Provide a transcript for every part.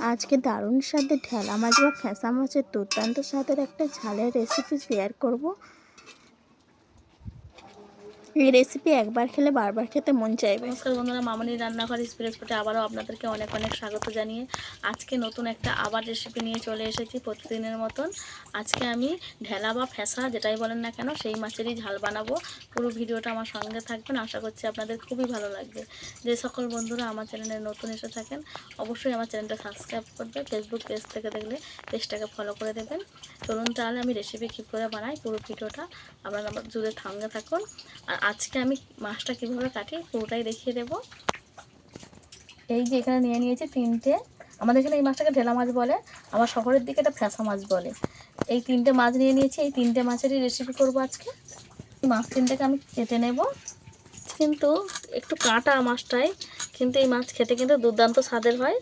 আজকে দারুণ স্বাদের ঢেলা মাছ বা ফ্যাঁসা মাছের দুর্দান্ত স্বাদের একটা ঝালের রেসিপি শেয়ার করব। এই রেসিপি একবার খেলে বারবার খেতে মন চাইবে। নমস্কার বন্ধুরা, মামনির রান্নাঘর স্প্রেস ফুটে আবারও আপনাদেরকে অনেক অনেক স্বাগত জানিয়ে আজকে নতুন একটা আবার রেসিপি নিয়ে চলে এসেছি প্রতিদিনের মতন। আজকে আমি ঢেলা বা ফ্যাঁসা যেটাই বলেন না কেন সেই মাছেরই ঝাল বানাবো। পুরো ভিডিওটা আমার সঙ্গে থাকবেন, আশা করছি আপনাদের খুবই ভালো লাগবে। যে সকল বন্ধুরা আমার চ্যানেলে নতুন এসে থাকেন অবশ্যই আমার চ্যানেলটা সাবস্ক্রাইব করবে, ফেসবুক পেজ থেকে দেখলে পেজটাকে ফলো করে দেবেন। চলুন তাহলে আমি রেসিপি কী করে বানাই পুরো ভিডিওটা আপনারা আমার জুড়ে সঙ্গে থাকুন। আর আজকে আমি মাছটা কীভাবে কাটি পুরোটাই দেখিয়ে দেবো। এই যে এখানে নিয়ে নিয়েছি তিনটে, আমাদের এখানে এই মাছটাকে ঢেলা মাছ বলে, আমার শহরের দিকে এটা ফ্যাঁসা মাছ বলে। এই তিনটে মাছ নিয়ে নিয়েছি, এই তিনটে মাছেরই রেসিপি করব আজকে। মাছ তিনটেকে আমি কেটে নেব, কিন্তু একটু কাঁটা মাছটাই, কিন্তু এই মাছ খেতে কিন্তু দুর্দান্ত স্বাদের হয়।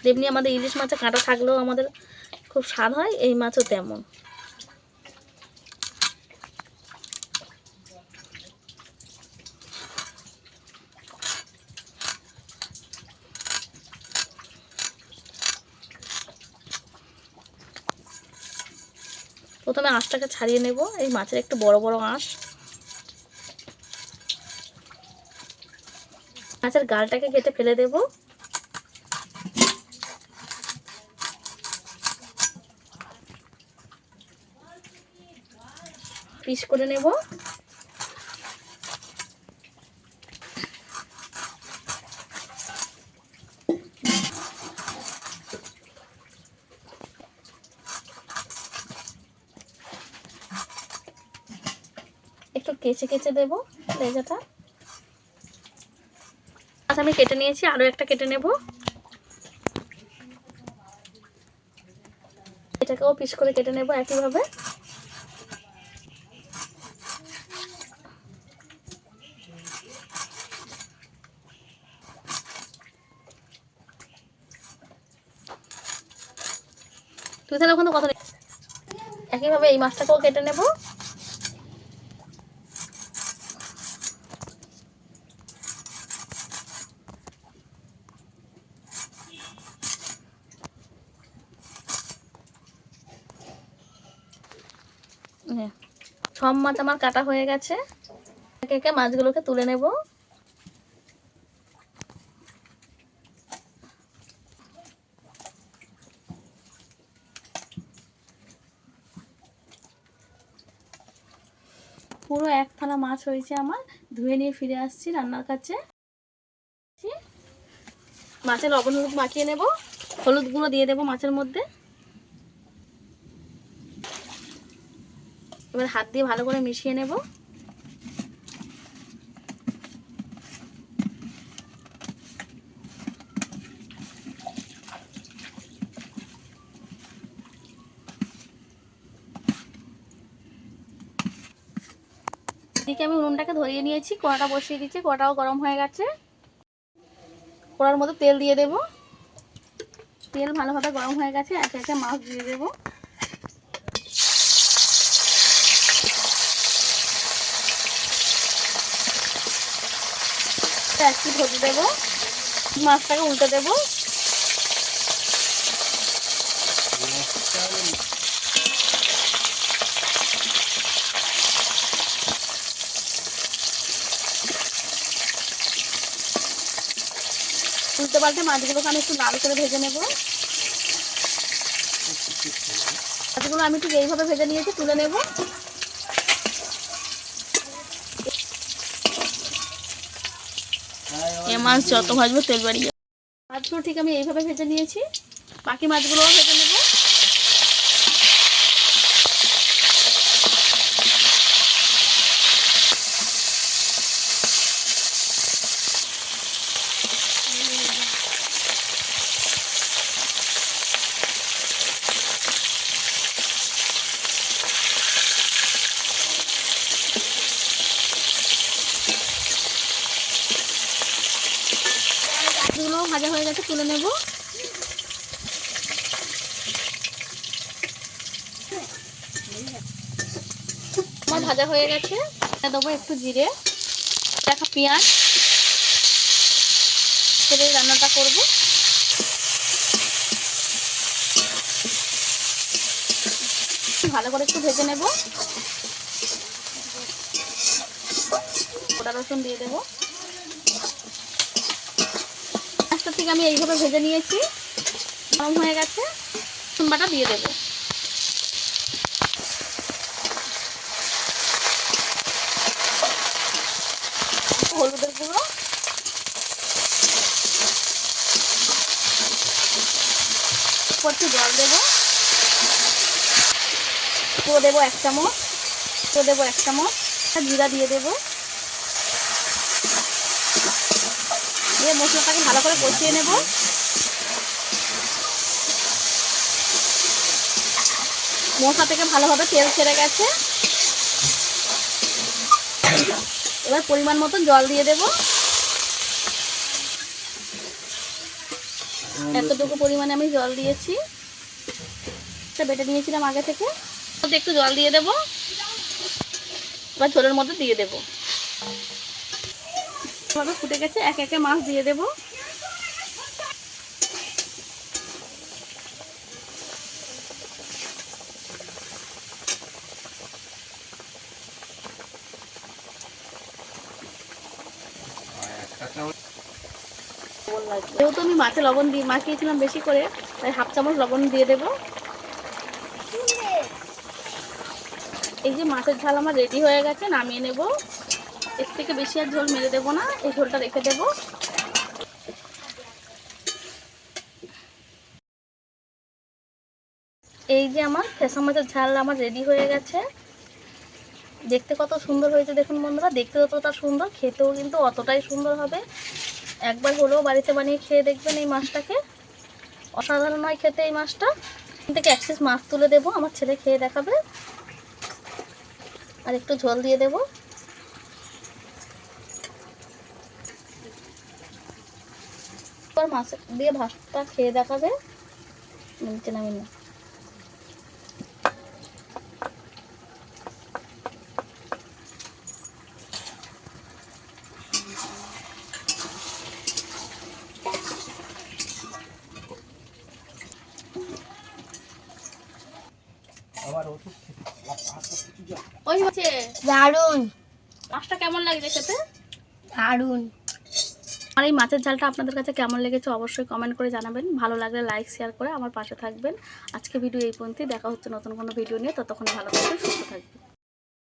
তেমনি আমাদের ইলিশ মাছে কাঁটা থাকলেও আমাদের খুব স্বাদ হয়, এই মাছও তেমন। প্রথমে আঁশটাকে ছাড়িয়ে নেব, এই মাছের একটু বড় বড় আঁশ। মাছের গালটাকে কেটে ফেলে দেব। পিস করে নেব। একটু কেচে কেচে দেবো লেজাটা। আচ্ছা, আমি কেটে নিয়েছি, আরও একটা কেটে নেব। এটাকেও পিস করে কেটে নেব একইভাবে। তুই তাহলে ওখানে কথা একইভাবে এই মাছটাকেও কেটে নেব। সব মাছ আমার কাটা হয়ে গেছে, একে একে মাছগুলোকে তুলে নেব। পুরো এক থালা মাছ হয়েছে আমার, ধুয়ে নিয়ে ফিরে আসছি রান্নার কাছে। মাছের লবণ হলুদ মাখিয়ে নেব, হলুদ গুঁড়ো দিয়ে দেবো মাছের মধ্যে। এবার হাত দিয়ে ভালো করে মিশিয়ে নেব। এদিকে আমি উনুনটাকে ধরিয়ে নিয়েছি, কড়াটা বসিয়ে দিচ্ছি, কড়াটাও গরম হয়ে গেছে। কড়ার মধ্যে তেল দিয়ে দেব। তেল ভালোভাবে গরম হয়ে গেছে, একে একে মাছ দিয়ে দেব। একটু ধরে দেব, মাছটাকে উল্টে দেব। উল্টে পাল্টে মাছগুলোকে আমি একটু লাল করে ভেজে নেব। মাছগুলো আমি ঠিক এইভাবে ভেজে নিয়েছি, তুলে নেব। এ মাছ যত ভাজবো তেল বাড়িয়ে যাবে। মাছগুলো ঠিক আমি এইভাবে ভেজে নিয়েছি, বাকি মাছগুলোও ভেজে নেব। মাছগুলো ভাজা হয়ে গেছে, তুলে নেব। আমার ভাজা হয়ে গেছে, দেবো একটু জিরে, দেখা পেঁয়াজ, রান্নাটা করব। ভালো করে একটু ভেজে নেব। আদা রসুন দিয়ে দেবো। মাছটা থেকে আমি এইভাবে ভেজে নিয়েছি, গরম হয়ে গেছে। রসুন বাটা দিয়ে দেবো। হলুদের গুঁড়ো, একটু জল দেবো। দেবো 1 চামচ, দেবো 1 চামচ জিরা দিয়ে দেবো। দিয়ে মশলাটাকে ভালো করে কষিয়ে নেব। মশলা থেকে ভালোভাবে তেল ছেড়ে গেছে। এবার পরিমাণ মতো জল দিয়ে দেব। এতটুকু পরিমাণে আমি জল দিয়েছি, বেটে নিয়েছিলাম আগে থেকে। একটু জল দিয়ে দেব। এবার ঝোলের মধ্যে দিয়ে দেব। এভাবে ফুটে গেছে, একে একে মাছ দিয়ে দেব। যেহেতু আমি মাছে লবণ দিয়ে মাখিয়েছিলাম বেশি করে, তাই 1/2 চামচ লবণ দিয়ে দেব। এই যে মাছের ঝাল আমার রেডি হয়ে গেছে, নামিয়ে নেব। এর থেকে বেশি আর ঝোল মেরে দেবো না, এই ঝোলটা রেখে দেব। এই যে আমার ফেসা মাছের ঝাল আমার রেডি হয়ে গেছে। দেখতে কত সুন্দর হয়েছে দেখুন বন্ধুরা। দেখতে যতটা সুন্দর, খেতেও কিন্তু অতটাই সুন্দর হবে। একবার হলেও বাড়িতে বানিয়ে খেয়ে দেখবেন এই মাছটাকে। অসাধারণ হয় খেতে এই মাছটা। এখান থেকে 1 পিস মাছ তুলে দেবো, আমার ছেলে খেয়ে দেখাবে। আর একটু ঝোল দিয়ে দেবো। মাছ দিয়ে ভাতটা খেয়ে দেখাবে। নিচে নামিয়ে না। ওই হচ্ছে দারুণ, মাছটা কেমন লাগছে খেতে? দারুণ। আর এই মাছের ঝালটা আপনাদের কাছে কেমন লেগেছে অবশ্যই কমেন্ট করে জানাবেন। ভালো লাগলে লাইক শেয়ার করে আমার পাশে থাকবেন। আজকে ভিডিও এই পর্যন্তই। দেখা হচ্ছে নতুন কোনো ভিডিও নিয়ে। ততক্ষণ ভালো থাকবেন, সুস্থ থাকবেন।